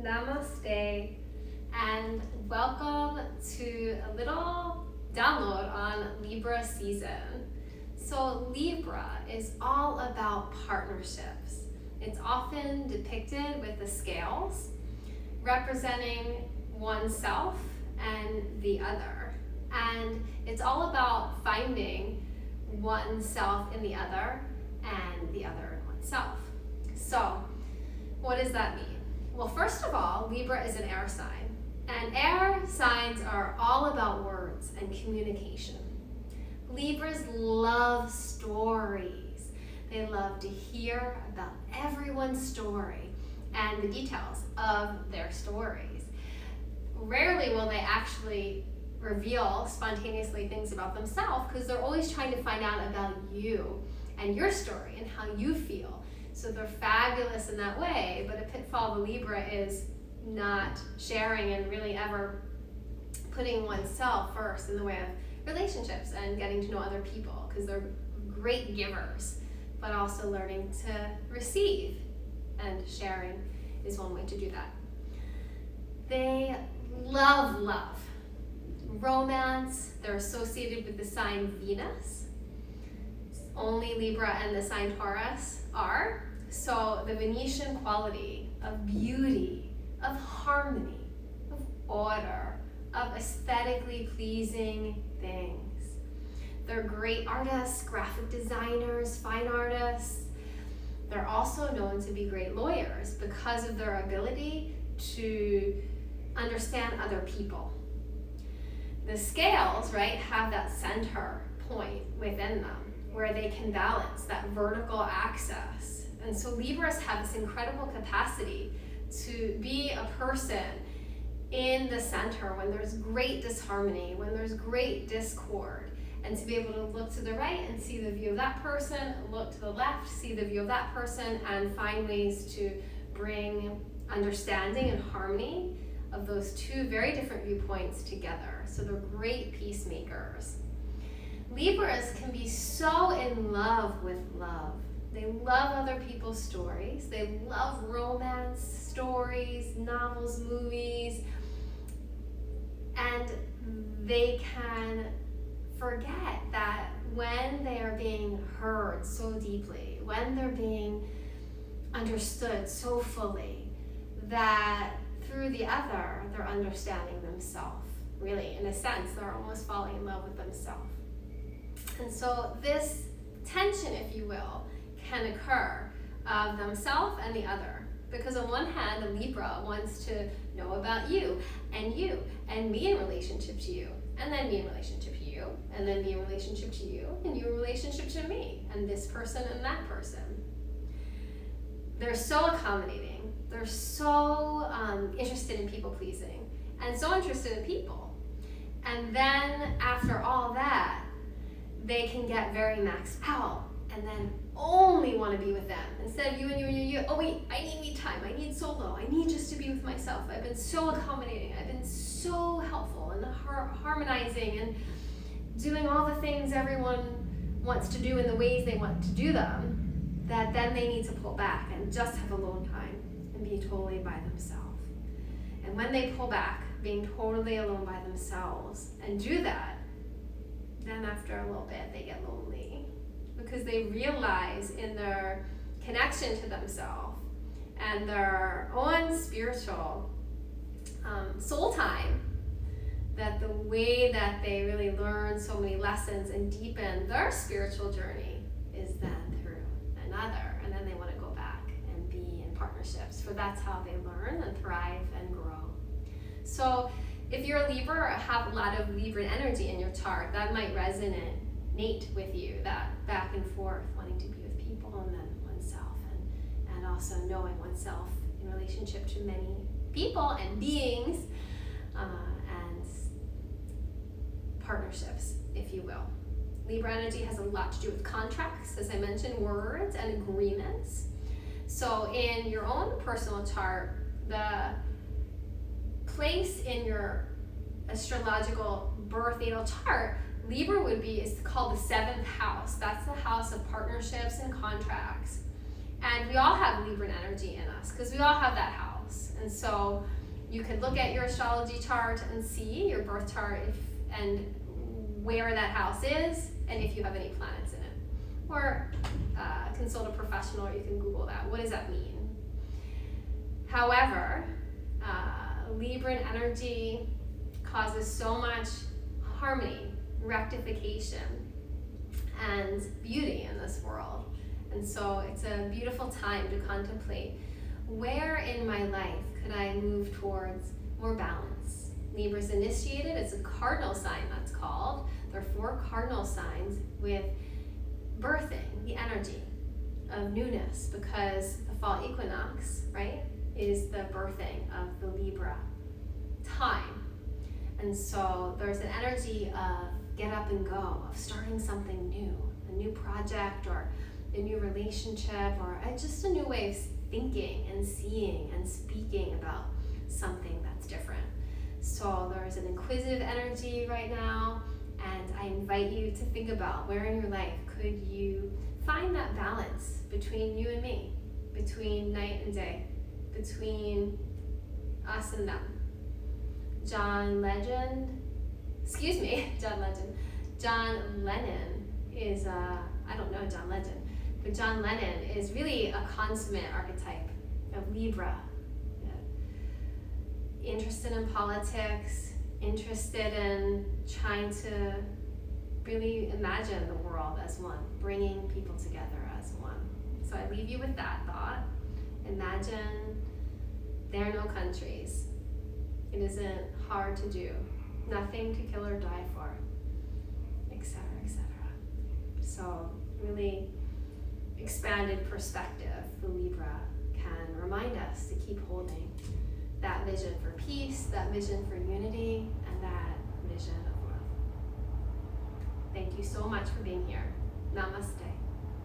Namaste, and welcome to a little download on Libra season. So Libra is all about partnerships. It's often depicted with the scales, representing oneself and the other. And it's all about finding oneself in the other and the other in oneself. So what does that mean? Well, first of all, Libra is an air sign, and air signs are all about words and communication. Libras love stories. They love to hear about everyone's story and the details of their stories. Rarely will they actually reveal spontaneously things about themselves because they're always trying to find out about you and your story and how you feel. So they're fabulous in that way, but a pitfall of a Libra is not sharing and really ever putting oneself first in the way of relationships and getting to know other people, because they're great givers, but also learning to receive, and sharing is one way to do that. They love love, romance. They're associated with the sign Venus. Only Libra and the sign Taurus are. So the Venetian quality of beauty, of harmony, of order, of aesthetically pleasing things. They're great artists, graphic designers, fine artists. They're also known to be great lawyers because of their ability to understand other people. The scales, right, have that center point within them where they can balance that vertical axis. And so Libras have this incredible capacity to be a person in the center when there's great disharmony, when there's great discord, and to be able to look to the right and see the view of that person, look to the left, see the view of that person, and find ways to bring understanding and harmony of those two very different viewpoints together. So they're great peacemakers. Libras can be so in love with love. They love other people's stories. They love romance stories, novels, movies, and they can forget that when they are being heard so deeply, when they're being understood so fully, that through the other, they're understanding themselves. Really, in a sense, they're almost falling in love with themselves. And so this tension, if you will, can occur of themselves and the other. Because on one hand, a Libra wants to know about you and be in relationship to you, and then be in relationship to you, and then be in relationship to you, and you in relationship to me, and this person and that person. They're so accommodating. They're so interested in people pleasing, and so interested in people. And then after all that, they can get very maxed out and then only want to be with them instead of you and you and you. Oh wait, I need me time. I need solo. I need just to be with myself. I've been so accommodating. I've been so helpful and harmonizing and doing all the things everyone wants to do in the ways they want to do them, that then they need to pull back and just have alone time and be totally by themselves. And when they pull back, being totally alone by themselves and do that, then after a little bit they get lonely, because they realize in their connection to themselves and their own spiritual soul time, that the way that they really learn so many lessons and deepen their spiritual journey is then through another, and then they want to go back and be in partnerships, for that's how they learn and thrive and grow. So if you're a Libra or have a lot of Libran energy in your chart, that might resonate with you, that back and forth, wanting to be with people and then oneself, and also knowing oneself in relationship to many people and beings, and partnerships, if you will. Libra energy has a lot to do with contracts, as I mentioned, words and agreements. So in your own personal chart, the place in your astrological birth natal chart, Libra is called the 7th house. That's the house of partnerships and contracts. And we all have Libran energy in us because we all have that house. house. And so you could look at your astrology chart and see your birth chart and where that house is and if you have any planets in it. Or consult a professional, or you can Google that. What does that mean? However, Libran energy causes so much harmony, rectification, and beauty in this world. And so it's a beautiful time to contemplate, where in my life could I move towards more balance? Libra's initiated, it's a cardinal sign, that's called. There are 4 cardinal signs with birthing the energy of newness, because the fall equinox, right, is the birthing of the Libra time. And so there's an energy of get up and go, of starting something new, a new project or a new relationship, or just a new way of thinking and seeing and speaking about something that's different. So there's an inquisitive energy right now, and I invite you to think about where in your life could you find that balance between you and me, between night and day, between us and them. John Lennon is, I don't know John Legend, but John Lennon is really a consummate archetype of Libra. Interested in politics, interested in trying to really imagine the world as one, bringing people together as one. So I leave you with that thought. Imagine there are no countries. It isn't hard to do. Nothing to kill or die for, etc., etc. So really expanded perspective, the Libra can remind us to keep holding that vision for peace, that vision for unity, and that vision of love. Thank you so much for being here. Namaste.